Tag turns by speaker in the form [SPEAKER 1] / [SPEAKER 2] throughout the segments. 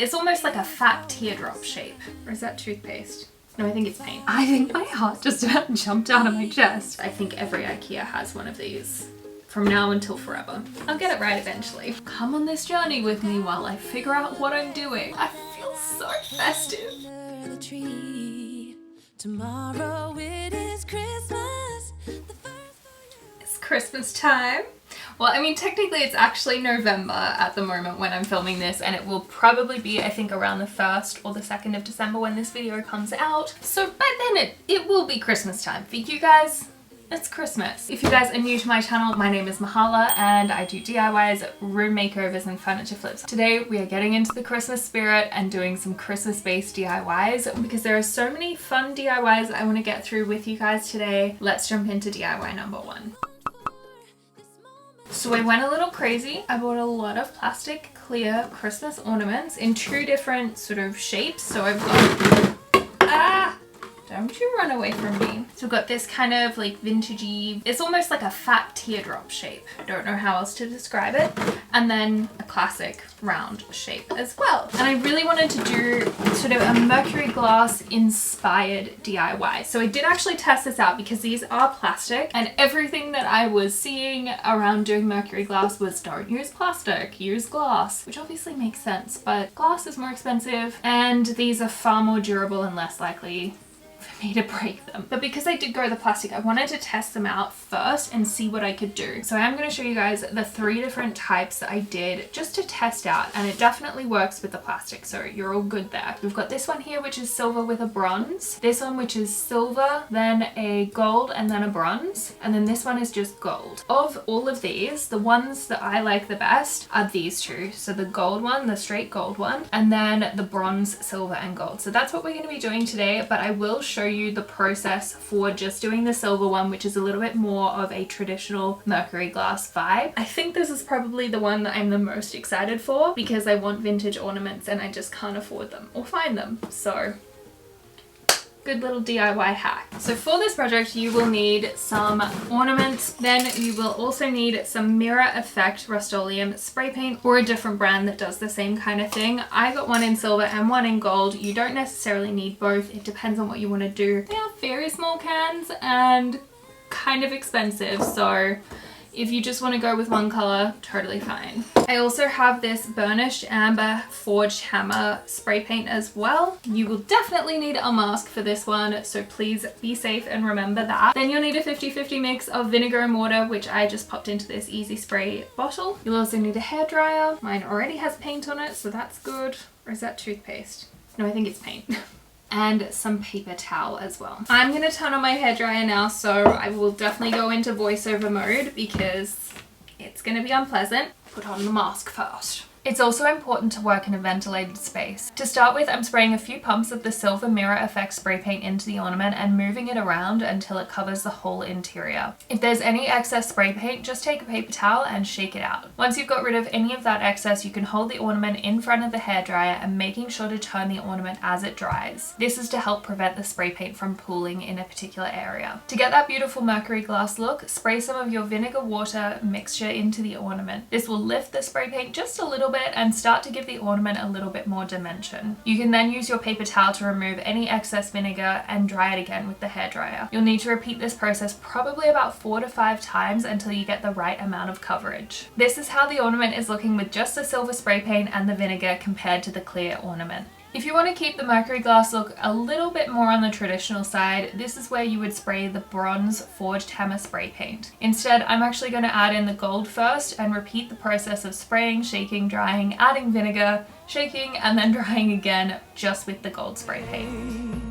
[SPEAKER 1] It's almost like a fat teardrop shape. Or is that toothpaste? No, I think it's paint. I think my heart just about jumped out of my chest. I think every IKEA has one of these. From now until forever. I'll get it right eventually. Come on this journey with me while I figure out what I'm doing. I feel so festive. Tomorrow it is Christmas. It's Christmas time. Well, I mean, technically it's actually November at the moment when I'm filming this, and it will probably be, I think, around the 1st or the 2nd of December when this video comes out. So by then it will be Christmas time. For you guys, it's Christmas. If you guys are new to my channel, my name is Mahala and I do DIYs, room makeovers and furniture flips. Today we are getting into the Christmas spirit and doing some Christmas based DIYs because there are so many fun DIYs I want to get through with you guys today. Let's jump into DIY number 1. So I went a little crazy. I bought a lot of plastic clear Christmas ornaments in 2 different sort of shapes. So I've got, don't you run away from me. So I've got this kind of like vintagey, it's almost like a fat teardrop shape. I don't know how else to describe it. And then a classic round shape as well. And I really wanted to do sort of a Mercury glass inspired DIY. So I did actually test this out because these are plastic and everything that I was seeing around doing Mercury glass was don't use plastic, use glass, which obviously makes sense, but glass is more expensive and these are far more durable and less likely for me to break them. But because I did go the plastic, I wanted to test them out first and see what I could do. So I'm going to show you guys the 3 different types that I did just to test out, and it definitely works with the plastic, so you're all good there. We've got this one here which is silver with a bronze, this one which is silver, then a gold, and then a bronze, and then this one is just gold. Of all of these, the ones that I like the best are these 2. So the gold one, the straight gold one, and then the bronze, silver, and gold. So that's what we're going to be doing today, but I will show you the process for just doing the silver one, which is a little bit more of a traditional Mercury glass vibe. I think this is probably the one that I'm the most excited for because I want vintage ornaments and I just can't afford them or find them. So good little DIY hack. So for this project you will need some ornaments, then you will also need some Mirror Effect Rust-Oleum spray paint or a different brand that does the same kind of thing. I got one in silver and one in gold. You don't necessarily need both, it depends on what you want to do. They are very small cans and kind of expensive, so if you just want to go with one color, totally fine. I also have this burnished amber forged hammer spray paint as well. You will definitely need a mask for this one, so please be safe and remember that. Then you'll need a 50-50 mix of vinegar and water, which I just popped into this easy spray bottle. You'll also need a hairdryer. Mine already has paint on it, so that's good. Or is that toothpaste? No, I think it's paint. And some paper towel as well. I'm gonna turn on my hairdryer now, so I will definitely go into voiceover mode because it's gonna be unpleasant. Put on the mask first. It's also important to work in a ventilated space. To start with, I'm spraying a few pumps of the silver Mirror Effect spray paint into the ornament and moving it around until it covers the whole interior. If there's any excess spray paint, just take a paper towel and shake it out. Once you've got rid of any of that excess, you can hold the ornament in front of the hairdryer and making sure to turn the ornament as it dries. This is to help prevent the spray paint from pooling in a particular area. To get that beautiful Mercury glass look, spray some of your vinegar water mixture into the ornament. This will lift the spray paint just a little bit and start to give the ornament a little bit more dimension. You can then use your paper towel to remove any excess vinegar and dry it again with the hairdryer. You'll need to repeat this process probably about 4 to 5 times until you get the right amount of coverage. This is how the ornament is looking with just the silver spray paint and the vinegar compared to the clear ornament. If you want to keep the Mercury glass look a little bit more on the traditional side, this is where you would spray the bronze forged hammer spray paint. Instead, I'm actually going to add in the gold first and repeat the process of spraying, shaking, drying, adding vinegar, shaking, and then drying again just with the gold spray paint.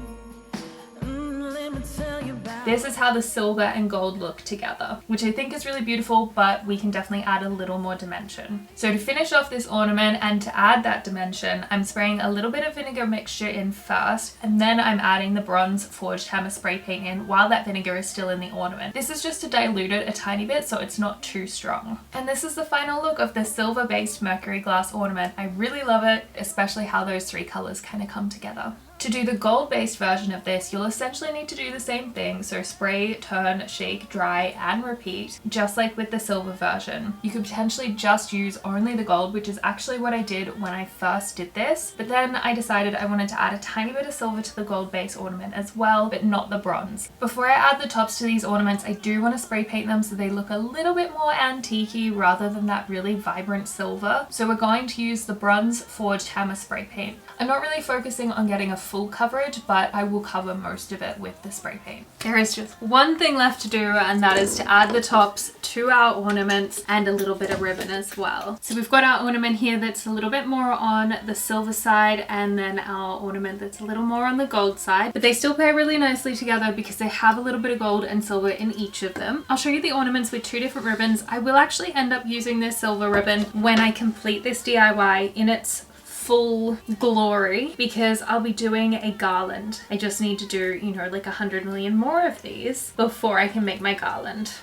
[SPEAKER 1] This is how the silver and gold look together, which I think is really beautiful, but we can definitely add a little more dimension. So to finish off this ornament and to add that dimension, I'm spraying a little bit of vinegar mixture in first, and then I'm adding the bronze forged hammer spray paint in while that vinegar is still in the ornament. This is just to dilute it a tiny bit so it's not too strong. And this is the final look of the silver-based Mercury glass ornament. I really love it, especially how those 3 colors kind of come together. To do the gold based version of this, you'll essentially need to do the same thing. So spray, turn, shake, dry, and repeat, just like with the silver version. You could potentially just use only the gold, which is actually what I did when I first did this. But then I decided I wanted to add a tiny bit of silver to the gold base ornament as well, but not the bronze. Before I add the tops to these ornaments, I do want to spray paint them so they look a little bit more antique-y rather than that really vibrant silver. So we're going to use the bronze forged hammer spray paint. I'm not really focusing on getting a full coverage, but I will cover most of it with the spray paint. There is just one thing left to do, and that is to add the tops to our ornaments and a little bit of ribbon as well. So we've got our ornament here that's a little bit more on the silver side, and then our ornament that's a little more on the gold side, but they still pair really nicely together because they have a little bit of gold and silver in each of them. I'll show you the ornaments with two different ribbons. I will actually end up using this silver ribbon when I complete this DIY in its full glory, because I'll be doing a garland. I just need to do, you know, like 100 million more of these before I can make my garland.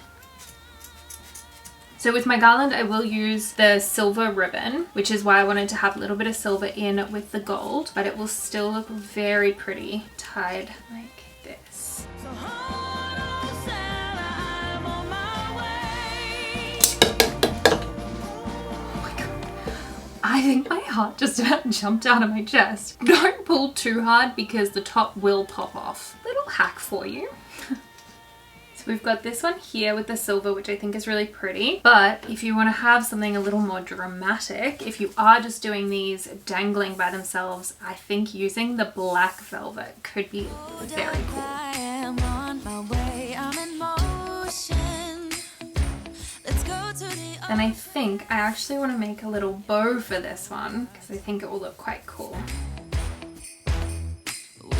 [SPEAKER 1] So with my garland, I will use the silver ribbon, which is why I wanted to have a little bit of silver in with the gold, but it will still look very pretty tied like this. I think my heart just about jumped out of my chest. Don't pull too hard because the top will pop off. Little hack for you. So we've got this one here with the silver, which I think is really pretty. But if you want to have something a little more dramatic, if you are just doing these dangling by themselves, I think using the black velvet could be very cool. And I think I actually want to make a little bow for this one because I think it will look quite cool.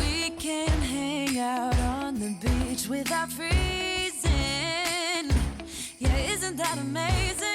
[SPEAKER 1] We can hang out on the beach without freezing. Yeah, isn't that amazing?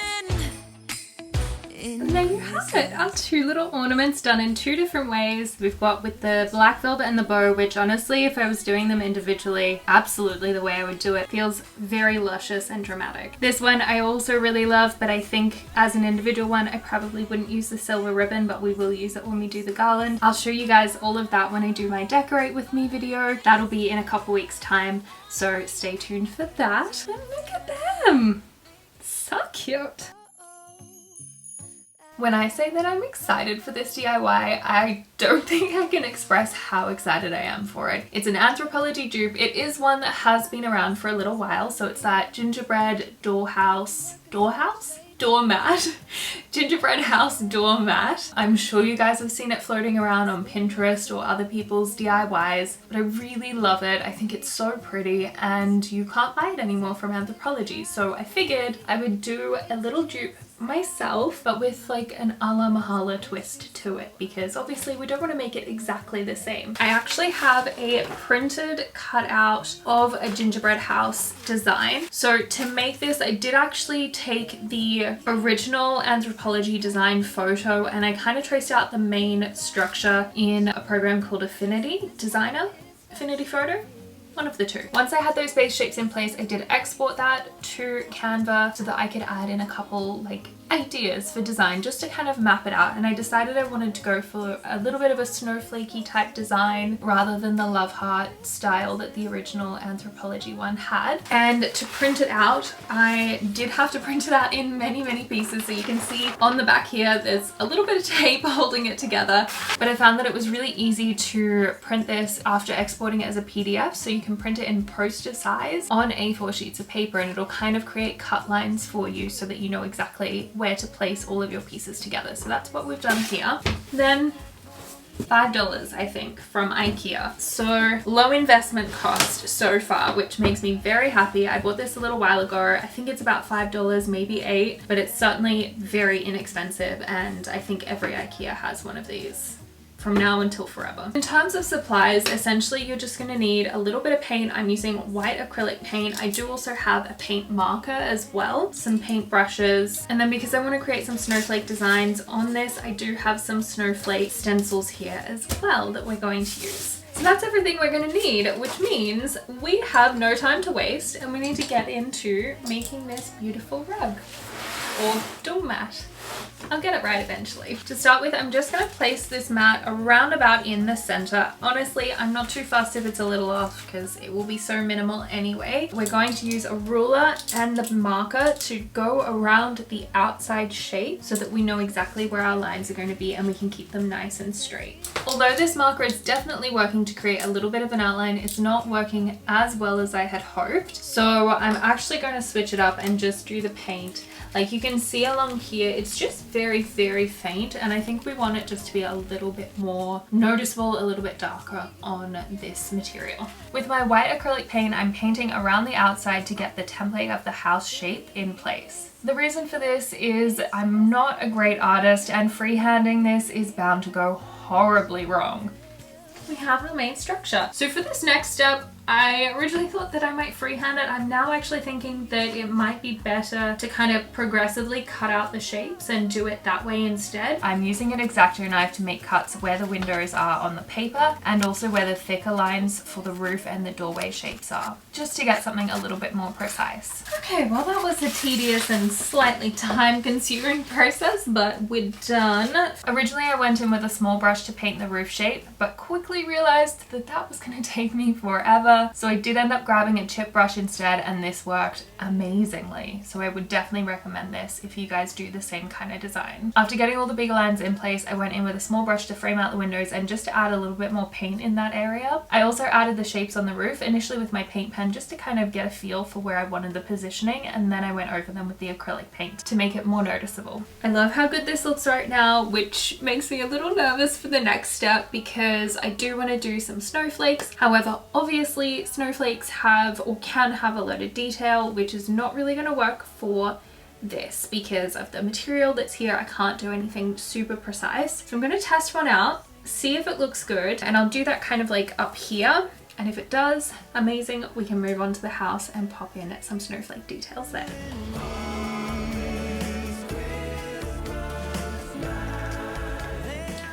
[SPEAKER 1] And there you have it, our two little ornaments done in two different ways. We've got with the black velvet and the bow, which honestly, if I was doing them individually, absolutely the way I would do it. Feels very luscious and dramatic. This one I also really love, but I think as an individual one, I probably wouldn't use the silver ribbon, but we will use it when we do the garland. I'll show you guys all of that when I do my Decorate With Me video. That'll be in a couple weeks time, so stay tuned for that. And look at them, so cute. When I say that I'm excited for this DIY, I don't think I can express how excited I am for it. It's an Anthropologie dupe. It is one that has been around for a little while, so it's that gingerbread doormat, gingerbread house doormat. I'm sure you guys have seen it floating around on Pinterest or other people's DIYs, but I really love it. I think it's so pretty, and you can't buy it anymore from Anthropologie, so I figured I would do a little dupe myself, but with like an a la Mahala twist to it, because obviously we don't want to make it exactly the same. I actually have a printed cutout of a gingerbread house design. So to make this, I did actually take the original Anthropologie design photo and I kind of traced out the main structure in a program called Affinity Photo. One of the two. Once I had those base shapes in place, I did export that to Canva so that I could add in a couple like ideas for design just to kind of map it out, and I decided I wanted to go for a little bit of a snowflakey type design rather than the love heart style that the original Anthropologie one had. And to print it out, I did have to print it out in many pieces, so you can see on the back here there's a little bit of tape holding it together, but I found that it was really easy to print this after exporting it as a PDF, so you can print it in poster size on A4 sheets of paper, and it'll kind of create cut lines for you so that you know exactly where to place all of your pieces together. So that's what we've done here. Then $5 I think from IKEA. So low investment cost so far, which makes me very happy. I bought this a little while ago. I think it's about $5, maybe $8, but it's certainly very inexpensive, and I think every IKEA has one of these from now until forever. In terms of supplies, essentially you're just going to need a little bit of paint. I'm using white acrylic paint. I do also have a paint marker as well, some paint brushes, and then because I want to create some snowflake designs on this, I do have some snowflake stencils here as well that we're going to use. So that's everything we're going to need, which means we have no time to waste and we need to get into making this beautiful rug or doormat. I'll get it right eventually. To start with, I'm just going to place this mat around about in the center. Honestly, I'm not too fussed if it's a little off because it will be so minimal anyway. We're going to use a ruler and the marker to go around the outside shape so that we know exactly where our lines are going to be and we can keep them nice and straight. Although this marker is definitely working to create a little bit of an outline, it's not working as well as I had hoped. So I'm actually going to switch it up and just do the paint. Like you can see along here, it's just very, very faint, and I think we want it just to be a little bit more noticeable, a little bit darker on this material. With my white acrylic paint, I'm painting around the outside to get the template of the house shape in place. The reason for this is I'm not a great artist, and freehanding this is bound to go horribly wrong. We have the main structure. So for this next step, I originally thought that I might freehand it. I'm now actually thinking that it might be better to kind of progressively cut out the shapes and do it that way instead. I'm using an X-Acto knife to make cuts where the windows are on the paper and also where the thicker lines for the roof and the doorway shapes are, just to get something a little bit more precise. Okay, well that was a tedious and slightly time-consuming process, but we're done. Originally I went in with a small brush to paint the roof shape, but quickly realized that that was going to take me forever. So I did end up grabbing a chip brush instead, and this worked amazingly. So I would definitely recommend this if you guys do the same kind of design. After getting all the bigger lines in place, I went in with a small brush to frame out the windows and just to add a little bit more paint in that area. I also added the shapes on the roof initially with my paint pen just to kind of get a feel for where I wanted the positioning, and then I went over them with the acrylic paint to make it more noticeable. I love how good this looks right now, which makes me a little nervous for the next step because I do want to do some snowflakes. However, obviously snowflakes have or can have a lot of detail, which is not really going to work for this because of the material that's here. I can't do anything super precise. So I'm going to test one out, see if it looks good, and I'll do that kind of like up here. And if it does, amazing, we can move on to the house and pop in some snowflake details there.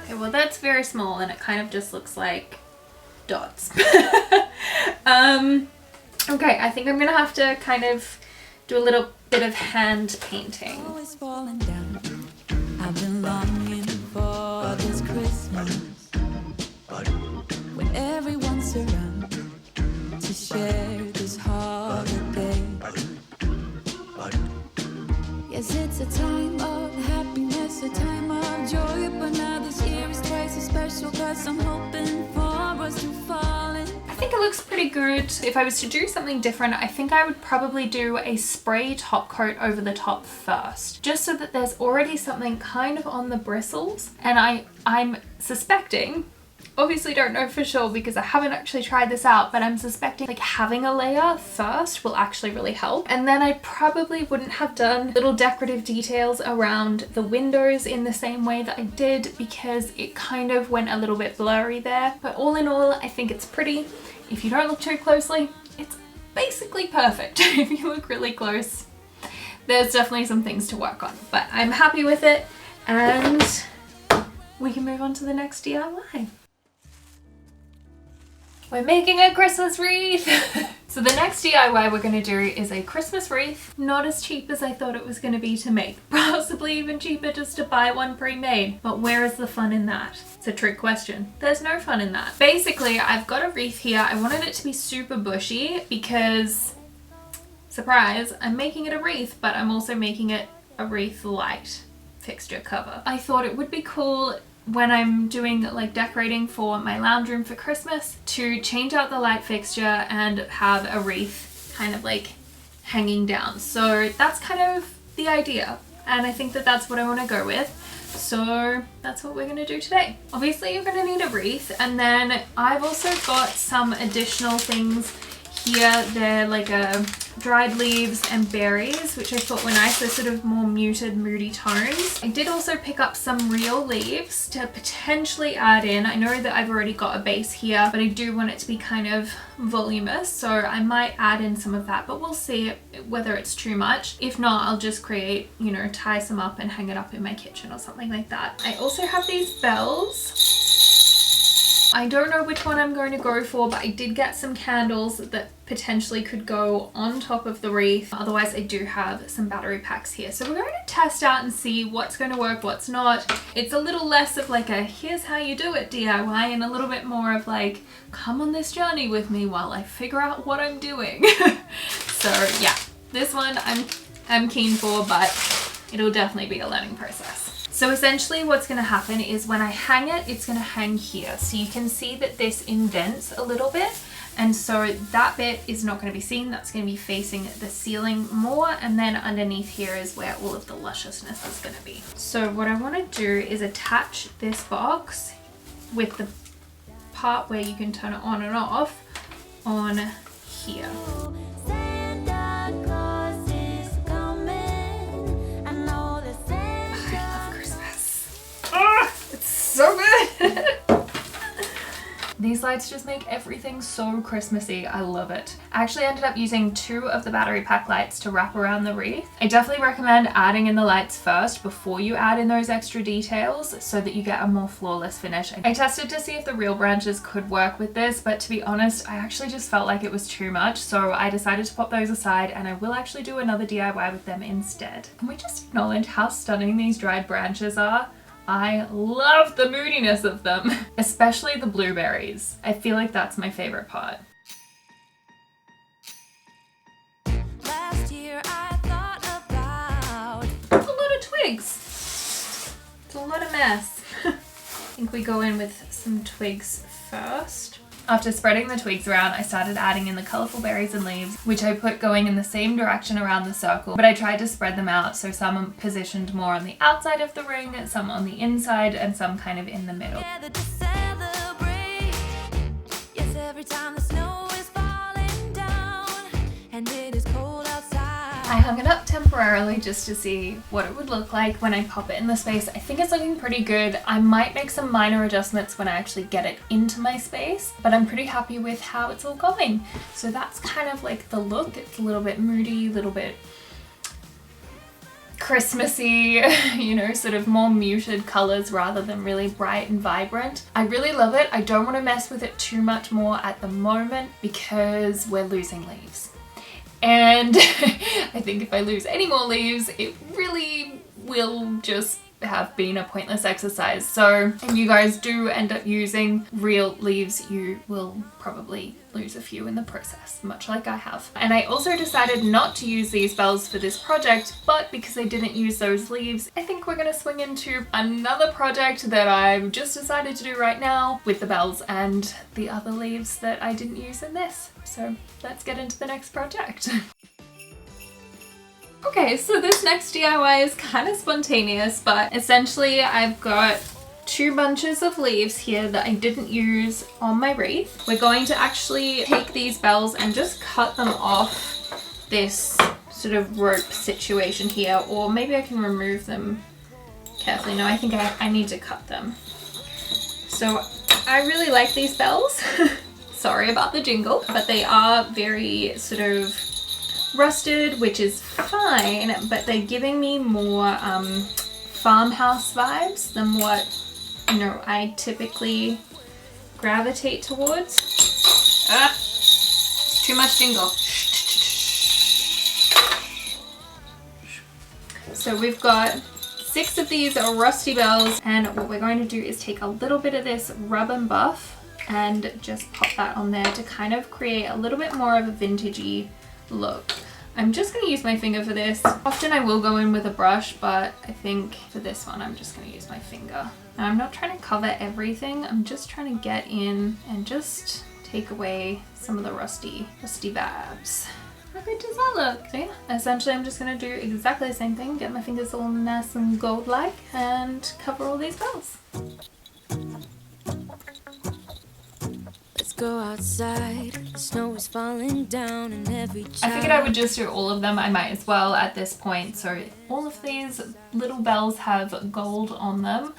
[SPEAKER 1] Okay, well that's very small and it kind of just looks like dots. Okay, I think I'm gonna have to kind of do a little bit of hand painting.
[SPEAKER 2] Always falling down. I've been longing for this Christmas when everyone's around to share this holiday. Yes, it's a time of happiness, a time of joy, but now this year is twice as special because I'm hoping for us to fall in.
[SPEAKER 1] I think it looks pretty good. If I was to do something different, I think I would probably do a spray top coat over the top first, just so that there's already something kind of on the bristles. And I'm suspecting, obviously don't know for sure because I haven't actually tried this out, but I'm suspecting like having a layer first will actually really help. And then I probably wouldn't have done little decorative details around the windows in the same way that I did because it kind of went a little bit blurry there. But all in all, I think it's pretty. If you don't look too closely, it's basically perfect. If you look really close, there's definitely some things to work on, but I'm happy with it and we can move on to the next DIY. We're making a Christmas wreath! So the next DIY we're going to do is a Christmas wreath. Not as cheap as I thought it was going to be to make. Possibly even cheaper just to buy one pre-made. But where is the fun in that? It's a trick question. There's no fun in that. Basically, I've got a wreath here. I wanted it to be super bushy because, surprise, I'm making it a wreath, but I'm also making it a wreath light fixture cover. I thought it would be cool when I'm doing like decorating for my lounge room for Christmas to change out the light fixture and have a wreath kind of like hanging down. So that's kind of the idea, and I think that that's what I want to go with. So that's what we're going to do today. Obviously you're going to need a wreath, and then I've also got some additional things here. They're like dried leaves and berries, which I thought were nice. They're sort of more muted, moody tones. I did also pick up some real leaves to potentially add in. I know that I've already got a base here, but I do want it to be kind of voluminous, so I might add in some of that, but we'll see whether it's too much. If not, I'll just create, you know, tie some up and hang it up in my kitchen or something like that. I also have these bells. I don't know which one I'm going to go for, but I did get some candles that potentially could go on top of the wreath. Otherwise, I do have some battery packs here. So we're going to test out and see what's going to work, what's not. It's a little less of like a here's how you do it DIY and a little bit more of like come on this journey with me while I figure out what I'm doing. So yeah, this one I'm keen for, but it'll definitely be a learning process. So essentially what's going to happen is when I hang it, it's going to hang here. So you can see that this indents a little bit. And so that bit is not going to be seen. That's going to be facing the ceiling more. And then underneath here is where all of the lusciousness is going to be. So what I want to do is attach this box with the part where you can turn it on and off on here. So good! These lights just make everything so Christmassy. I love it. I actually ended up using 2 of the battery pack lights to wrap around the wreath. I definitely recommend adding in the lights first before you add in those extra details so that you get a more flawless finish. I tested to see if the real branches could work with this, but to be honest, I actually just felt like it was too much, so I decided to pop those aside and I will actually do another DIY with them instead. Can we just acknowledge how stunning these dried branches are? I love the moodiness of them, especially the blueberries. I feel like that's my favorite part.
[SPEAKER 2] Last year I thought about
[SPEAKER 1] It's a lot of twigs. It's a lot of mess. I think we go in with some twigs first. After spreading the twigs around, I started adding in the colourful berries and leaves, which I put going in the same direction around the circle, but I tried to spread them out so some are positioned more on the outside of the ring, some on the inside, and some kind of in the middle.
[SPEAKER 2] together to celebrate. Yes, every time the snow is falling down and it is cold outside.
[SPEAKER 1] I hung it up temporarily just to see what it would look like when I pop it in the space. I think it's looking pretty good. I might make some minor adjustments when I actually get it into my space, but I'm pretty happy with how it's all going. So that's kind of like the look. It's a little bit moody, a little bit Christmassy, you know, sort of more muted colors rather than really bright and vibrant. I really love it. I don't want to mess with it too much more at the moment because we're losing leaves. And I think if I lose any more leaves, it really will just have been a pointless exercise. So if you guys do end up using real leaves, you will probably lose a few in the process, much like I have. And I also decided not to use these bells for this project, but because I didn't use those leaves, I think we're gonna swing into another project that I've just decided to do right now with the bells and the other leaves that I didn't use in this. So let's get into the next project. Okay, so this next DIY is kind of spontaneous, but essentially I've got 2 bunches of leaves here that I didn't use on my wreath. We're going to actually take these bells and just cut them off this sort of rope situation here, or maybe I can remove them carefully. No, I think I need to cut them. So I really like these bells. Sorry about the jingle, but they are very sort of rusted, which is fine, but they're giving me more farmhouse vibes than what, you know, I typically gravitate towards. Ah, it's too much jingle. So we've got 6 of these rusty bells, and what we're going to do is take a little bit of this rub and buff and just pop that on there to kind of create a little bit more of a vintagey look. I'm just going to use my finger for this. Often I will go in with a brush, but I think for this one I'm just going to use my finger. Now I'm not trying to cover everything, I'm just trying to get in and just take away some of the rusty vibes. How good does that look? So yeah, essentially I'm just going to do exactly the same thing, get my fingers all nice and gold-like and cover all these bells.
[SPEAKER 2] Go outside, the snow is falling down and every child.
[SPEAKER 1] I figured I would just do all of them. I might as well at this point. So all of these little bells have gold on them.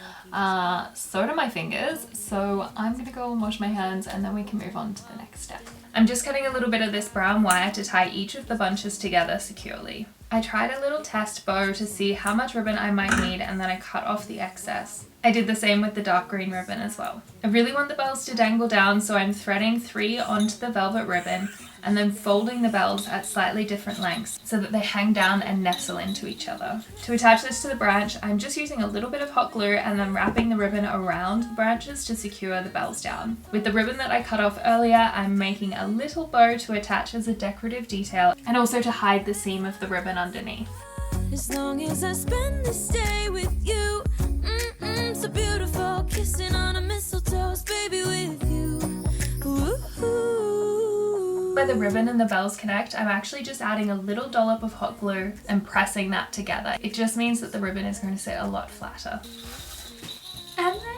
[SPEAKER 1] So do my fingers. So I'm gonna go and wash my hands and then we can move on to the next step. I'm just cutting a little bit of this brown wire to tie each of the bunches together securely. I tried a little test bow to see how much ribbon I might need, and then I cut off the excess. I did the same with the dark green ribbon as well. I really want the bells to dangle down, so I'm threading 3 onto the velvet ribbon and then folding the bells at slightly different lengths so that they hang down and nestle into each other. To attach this to the branch, I'm just using a little bit of hot glue and then wrapping the ribbon around the branches to secure the bells down. With the ribbon that I cut off earlier, I'm making a little bow to attach as a decorative detail and also to hide the seam of the ribbon underneath.
[SPEAKER 2] As long as I spend this day with you, so beautiful, kissing on a mistletoe, baby, with you. Ooh.
[SPEAKER 1] Where the ribbon and the bells connect, I'm actually just adding a little dollop of hot glue and pressing that together. It just means that the ribbon is going to sit a lot flatter. And they're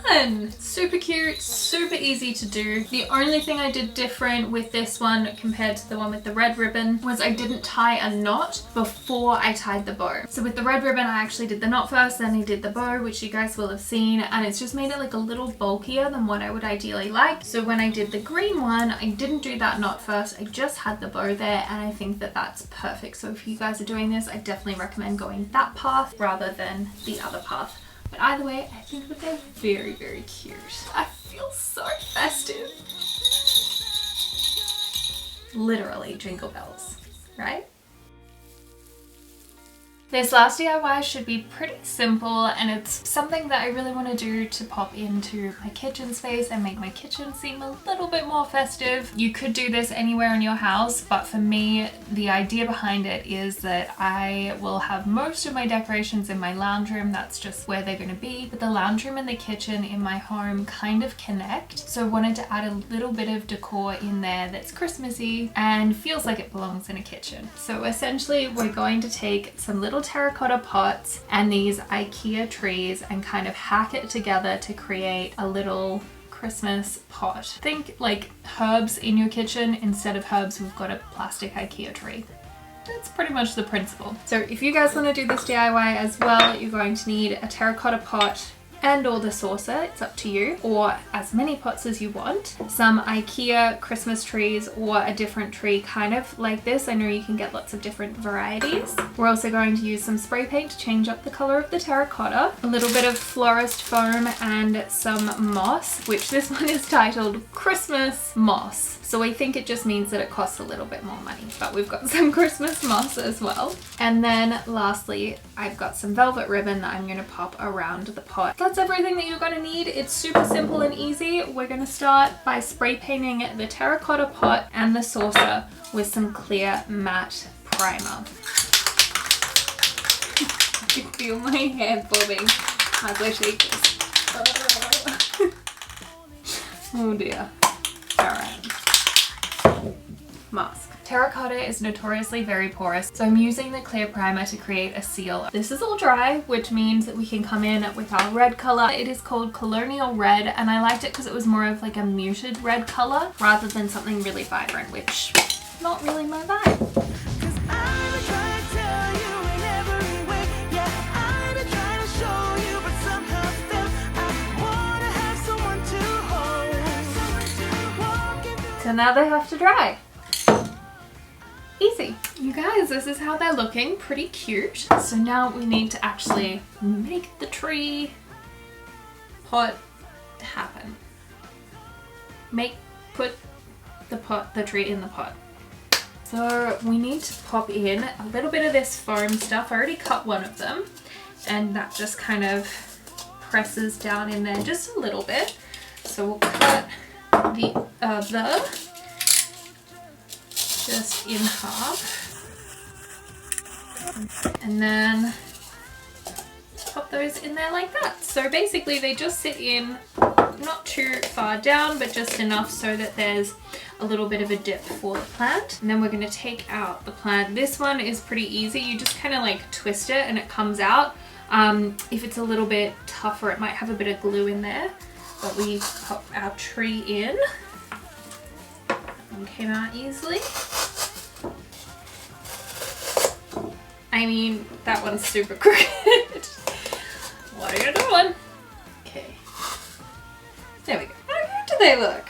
[SPEAKER 1] done! Super cute, super easy to do. The only thing I did different with this one compared to the one with the red ribbon was I didn't tie a knot before I tied the bow. So with the red ribbon, I actually did the knot first, then I did the bow, which you guys will have seen, and it's just made it like a little bulkier than what I would ideally like. So when I did the green one, I didn't do that knot first, I just had the bow there, and I think that that's perfect. So if you guys are doing this, I definitely recommend going that path rather than the other path. But either way, I think that they're very, very cute. I feel so festive. Literally jingle bells, right? This last DIY should be pretty simple, and it's something that I really want to do to pop into my kitchen space and make my kitchen seem a little bit more festive. You could do this anywhere in your house, but for me, the idea behind it is that I will have most of my decorations in my lounge room. That's just where they're going to be. But the lounge room and the kitchen in my home kind of connect. So I wanted to add a little bit of decor in there that's Christmassy and feels like it belongs in a kitchen. So essentially, we're going to take some little terracotta pots and these IKEA trees and kind of hack it together to create a little Christmas pot. Think like herbs in your kitchen. Instead of herbs, we've got a plastic IKEA tree. That's pretty much the principle. So if you guys want to do this DIY as well, you're going to need a terracotta pot and or the saucer, it's up to you, or as many pots as you want, some IKEA Christmas trees or a different tree kind of like this. I know you can get lots of different varieties. We're also going to use some spray paint to change up the color of the terracotta, a little bit of florist foam and some moss, which this one is titled Christmas Moss. So I think it just means that it costs a little bit more money, but we've got some Christmas moss as well. And then lastly, I've got some velvet ribbon that I'm going to pop around the pot. That's everything that you're going to need. It's super simple and easy. We're going to start by spray painting the terracotta pot and the saucer with some clear matte primer. I can feel my hair bobbing as I shake this. Oh dear. Alright. Mask. Terracotta is notoriously very porous, so I'm using the clear primer to create a seal. This is all dry, which means that we can come in with our red color. It is called Colonial Red, and I liked it because it was more of like a muted red color rather than something really vibrant, which is not really my vibe. So now they have to dry. Easy. You guys, this is how they're looking. Pretty cute. So now we need to actually make the tree pot happen. Put the tree in the pot. So we need to pop in a little bit of this foam stuff. I already cut one of them, and that just kind of presses down in there just a little bit. So we'll cut the other just in half, and then pop those in there like that. So basically they just sit in not too far down, but just enough so that there's a little bit of a dip for the plant. And then we're going to take out the plant. This one is pretty easy. You just kind of like twist it and it comes out. If it's a little bit tougher, it might have a bit of glue in there, but we pop our tree in. One came out easily. I mean, that one's super crooked. What are you doing? Okay. There we go. How cute do they look?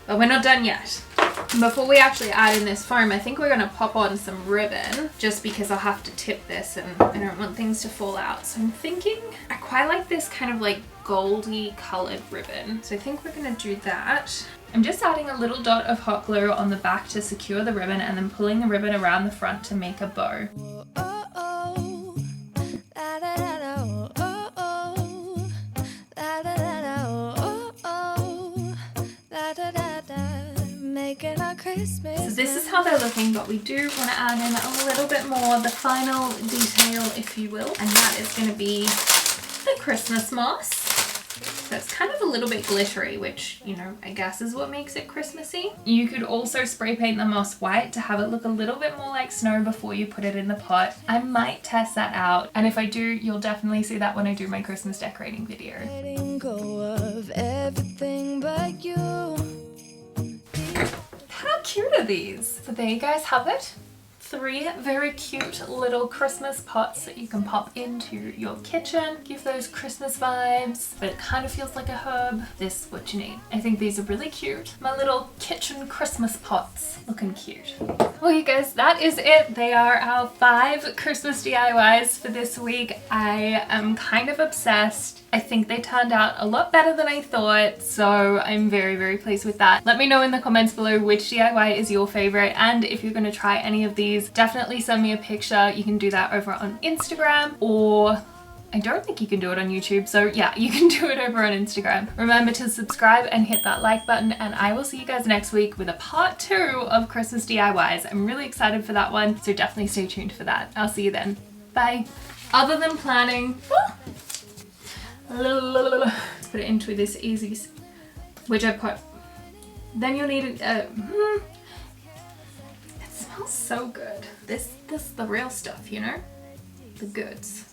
[SPEAKER 1] But we're not done yet. Before we actually add in this foam, I think we're going to pop on some ribbon just because I'll have to tip this and I don't want things to fall out. So I'm thinking I quite like this kind of like goldy colored ribbon. So I think we're going to do that. I'm just adding a little dot of hot glue on the back to secure the ribbon and then pulling the ribbon around the front to make a bow. So this is how they're looking, but we do want to add in a little bit more, the final detail, if you will, and that is going to be the Christmas moss. So it's kind of a little bit glittery, which, you know, I guess is what makes it Christmassy. You could also spray paint the moss white to have it look a little bit more like snow before you put it in the pot. I might test that out, and if I do, you'll definitely see that when I do my Christmas decorating video.
[SPEAKER 2] Letting go of everything but you.
[SPEAKER 1] How cute are these? So there you guys have it. 3 very cute little Christmas pots that you can pop into your kitchen. Give those Christmas vibes, but it kind of feels like a herb. This is what you need. I think these are really cute. My little kitchen Christmas pots. Looking cute. Well, you guys, that is it. They are our 5 Christmas DIYs for this week. I am kind of obsessed. I think they turned out a lot better than I thought, so I'm very, very pleased with that. Let me know in the comments below which DIY is your favorite, and if you're going to try any of these, definitely send me a picture. You can do that over on Instagram, or I don't think you can do it on YouTube, so yeah, you can do it over on Instagram. Remember to subscribe and hit that like button, and I will see you guys next week with a part 2 of Christmas DIYs. I'm really excited for that one, so definitely stay tuned for that. I'll see you then. Bye. Other than planning, let's put it into this easy, which I put. Then you'll need it smells so good. This is the real stuff, you know? The goods.